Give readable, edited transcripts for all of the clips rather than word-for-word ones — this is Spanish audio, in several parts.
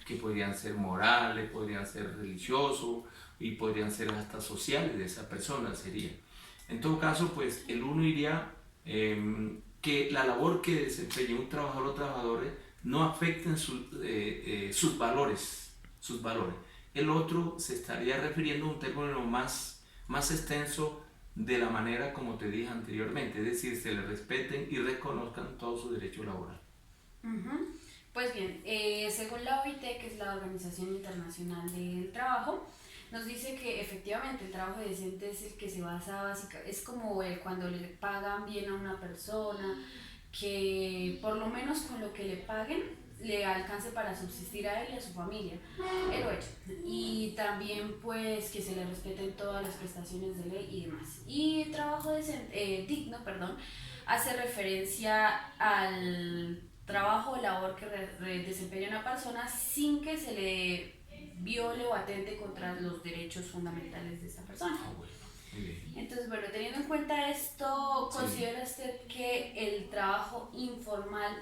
que podrían ser morales, podrían ser religiosos y podrían ser hasta sociales de esa persona sería. En todo caso, pues el uno iría que la labor que desempeñe un trabajador o trabajadores no afecten sus valores, sus valores. El otro se estaría refiriendo a un término más extenso de la manera como te dije anteriormente, es decir, se le respeten y reconozcan todos sus derechos laborales. Ujú. Pues bien, según la OIT, que es la Organización Internacional del Trabajo, nos dice que efectivamente el trabajo decente es el que se basa es como cuando le pagan bien a una persona, que por lo menos con lo que le paguen le alcance para subsistir a él y a su familia, él o ella. Y también pues que se le respeten todas las prestaciones de ley y demás. Y trabajo digno, perdón, hace referencia al trabajo o labor que desempeña una persona sin que se le viole o atente contra los derechos fundamentales de esta persona. Ah, bueno, muy bien. Entonces, bueno, teniendo en cuenta esto, Sí. ¿considera usted que el trabajo informal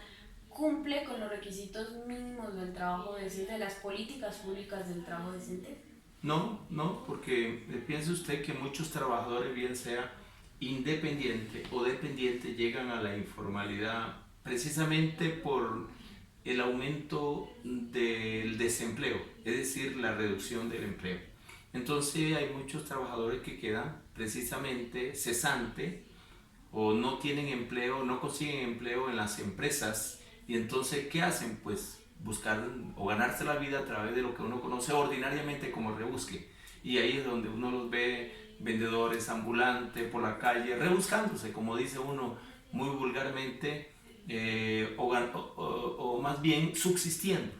cumple con los requisitos mínimos del trabajo decente, de las políticas públicas del trabajo decente? No, no, porque piense usted que muchos trabajadores, bien sea independiente o dependiente, llegan a la informalidad precisamente por el aumento del desempleo, es decir, la reducción del empleo. Entonces hay muchos trabajadores que quedan precisamente cesantes o no tienen empleo, no consiguen empleo en las empresas y entonces ¿qué hacen? Pues buscar o ganarse la vida a través de lo que uno conoce ordinariamente como rebusque. Y ahí es donde uno los ve vendedores ambulantes por la calle, rebuscándose, como dice uno muy vulgarmente, o más bien subsistiendo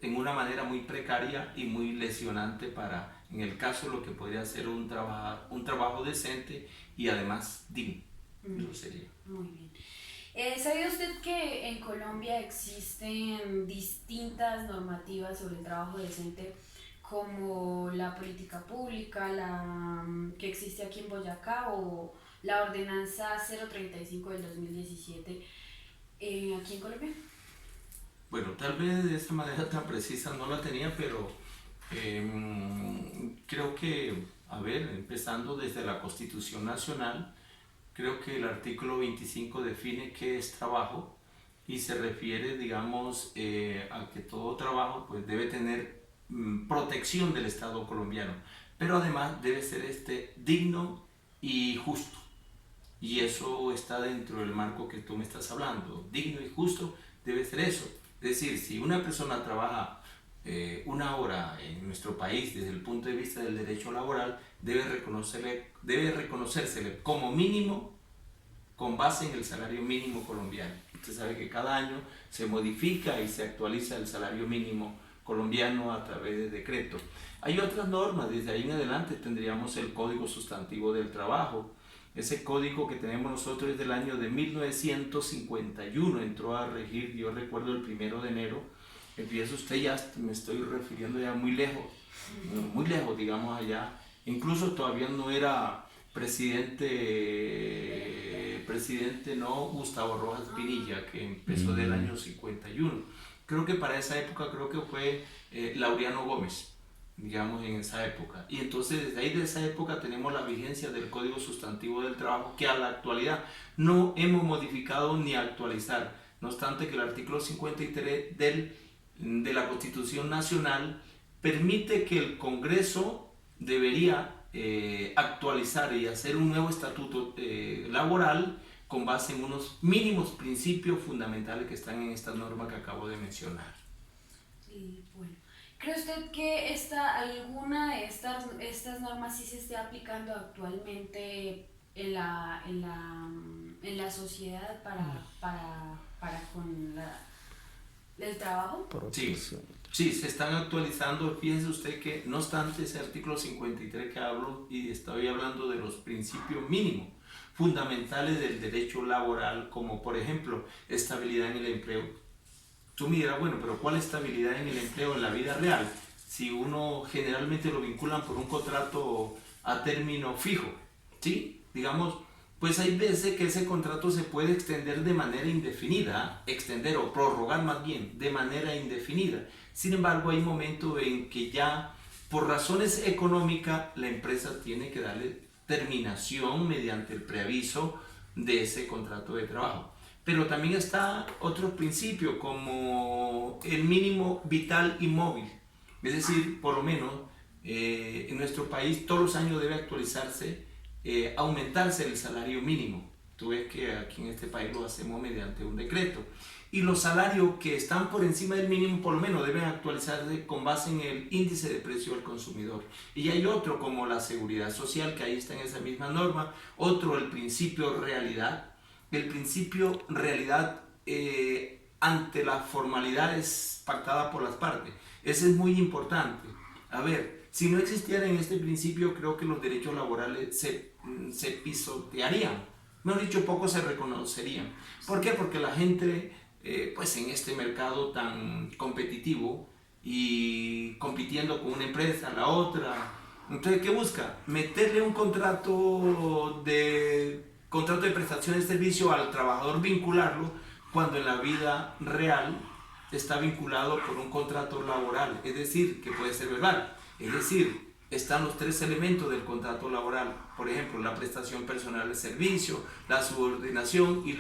en una manera muy precaria y muy lesionante para, en el caso, lo que podría ser un trabajo decente y además digno. Eso sería. Muy bien. ¿Sabía usted que en Colombia existen distintas normativas sobre el trabajo decente, como la política pública, que existe aquí en Boyacá, o la ordenanza 035 del 2017 aquí en Colombia? Bueno, tal vez de esa manera tan precisa no la tenía, pero creo que, a ver, empezando desde la Constitución Nacional, creo que el artículo 25 define qué es trabajo y se refiere, digamos, a que todo trabajo pues, debe tener protección del Estado colombiano, pero además debe ser digno y justo. Y eso está dentro del marco que tú me estás hablando. Digno y justo debe ser eso. Es decir, si una persona trabaja una hora en nuestro país desde el punto de vista del derecho laboral, debe reconocérsele como mínimo con base en el salario mínimo colombiano. Usted sabe que cada año se modifica y se actualiza el salario mínimo colombiano a través de decreto. Hay otras normas, desde ahí en adelante tendríamos el Código Sustantivo del Trabajo. Ese código que tenemos nosotros es del año de 1951, entró a regir, yo recuerdo el 1 de enero. Empieza usted, ya me estoy refiriendo ya muy lejos, digamos allá. Incluso todavía no era presidente no Gustavo Rojas Pinilla, que empezó del año 51. Creo que para esa época creo que fue Laureano Gómez, digamos en esa época. Y entonces desde ahí de esa época tenemos la vigencia del Código Sustantivo del Trabajo que a la actualidad no hemos modificado ni actualizar. No obstante que el artículo 53 de la Constitución Nacional permite que el Congreso debería actualizar y hacer un nuevo estatuto laboral con base en unos mínimos principios fundamentales que están en esta norma que acabo de mencionar. Y bueno, ¿cree usted que alguna de estas normas sí se esté aplicando actualmente en la sociedad para con el trabajo? Sí, sí, se están actualizando. Fíjese usted que, no obstante, ese artículo 53 que hablo y estoy hablando de los principios mínimos fundamentales del derecho laboral, como por ejemplo estabilidad en el empleo. Tú me dirás, bueno, pero ¿cuál estabilidad en el empleo en la vida real? Si uno generalmente lo vinculan por un contrato a término fijo, ¿sí? Digamos, pues hay veces que ese contrato se puede extender de manera indefinida, extender o prorrogar más bien de manera indefinida. Sin embargo, hay momentos en que ya por razones económicas la empresa tiene que darle terminación mediante el preaviso de ese contrato de trabajo. Pero también está otro principio como el mínimo vital y móvil. Es decir, por lo menos en nuestro país todos los años debe actualizarse, aumentarse el salario mínimo. Tú ves que aquí en este país lo hacemos mediante un decreto. Y los salarios que están por encima del mínimo por lo menos deben actualizarse con base en el índice de precio del consumidor. Y hay otro como la seguridad social, que ahí está en esa misma norma. Otro, el principio realidad. El principio realidad ante las formalidades pactadas por las partes. Ese es muy importante. A ver, si no existiera en este principio, creo que los derechos laborales se pisotearían. Mejor dicho, poco se reconocerían. ¿Por qué? Porque la gente, pues en este mercado tan competitivo y compitiendo con una empresa, la otra, entonces, ¿qué busca? Meterle un contrato de prestación de servicio al trabajador, vincularlo, cuando en la vida real está vinculado por un contrato laboral, es decir, que puede ser verbal. Es decir, están los tres elementos del contrato laboral, por ejemplo, la prestación personal de servicio, la subordinación y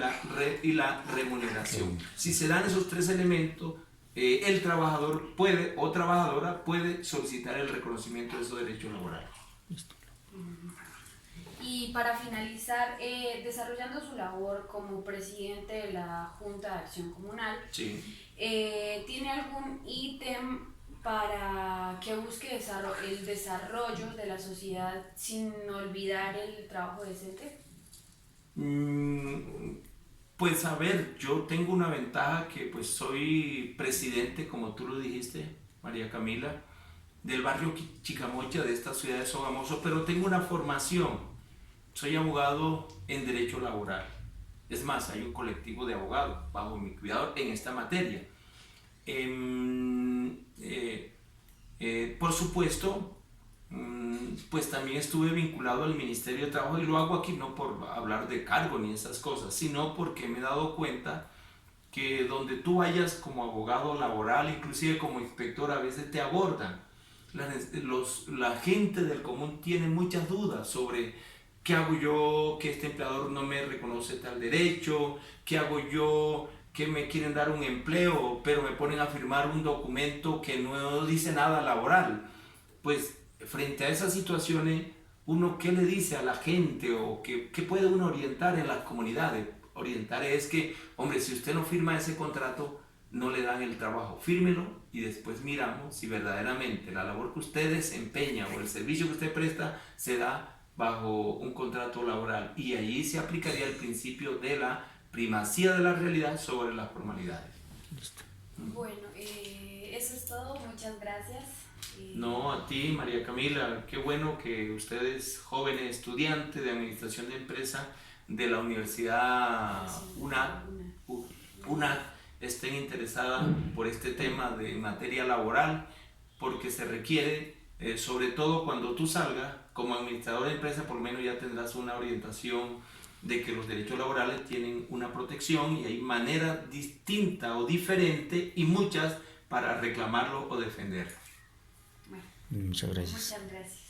la remuneración. Si se dan esos tres elementos, el trabajador puede o trabajadora puede solicitar el reconocimiento de esos derechos laborales. Listo. Y para finalizar, desarrollando su labor como presidente de la Junta de Acción Comunal, sí. ¿Tiene algún ítem para que busque el desarrollo de la sociedad sin olvidar el trabajo decente? Pues a ver, yo tengo una ventaja que pues soy presidente, como tú lo dijiste, María Camila, del barrio Chicamocha, de esta ciudad de Sogamoso, pero tengo una formación. Soy abogado en derecho laboral. Es más, hay un colectivo de abogados bajo mi cuidado en esta materia. Por supuesto, pues también estuve vinculado al Ministerio de Trabajo, y lo hago aquí no por hablar de cargo ni esas cosas, sino porque me he dado cuenta que donde tú vayas como abogado laboral, inclusive como inspector, a veces te abordan. La gente del común tiene muchas dudas sobre qué hago yo, que este empleador no me reconoce tal derecho, qué hago yo, que me quieren dar un empleo, pero me ponen a firmar un documento que no dice nada laboral. Pues frente a esas situaciones, uno qué le dice a la gente o qué puede uno orientar en las comunidades. Orientar es que, hombre, si usted no firma ese contrato, no le dan el trabajo, fírmelo y después miramos si verdaderamente la labor que usted desempeña o el servicio que usted presta se da bajo un contrato laboral, y allí se aplicaría el principio de la primacía de la realidad sobre las formalidades. Bueno, eso es todo, muchas gracias. No, a ti, María Camila, qué bueno que ustedes, jóvenes estudiantes de Administración de Empresa de la Universidad UNAD, estén interesadas por este tema de materia laboral, porque se requiere, sobre todo cuando tú salgas como administrador de empresa, por lo menos ya tendrás una orientación de que los derechos laborales tienen una protección y hay maneras distintas o diferentes y muchas para reclamarlo o defenderlo. Bueno, muchas gracias. Muchas gracias.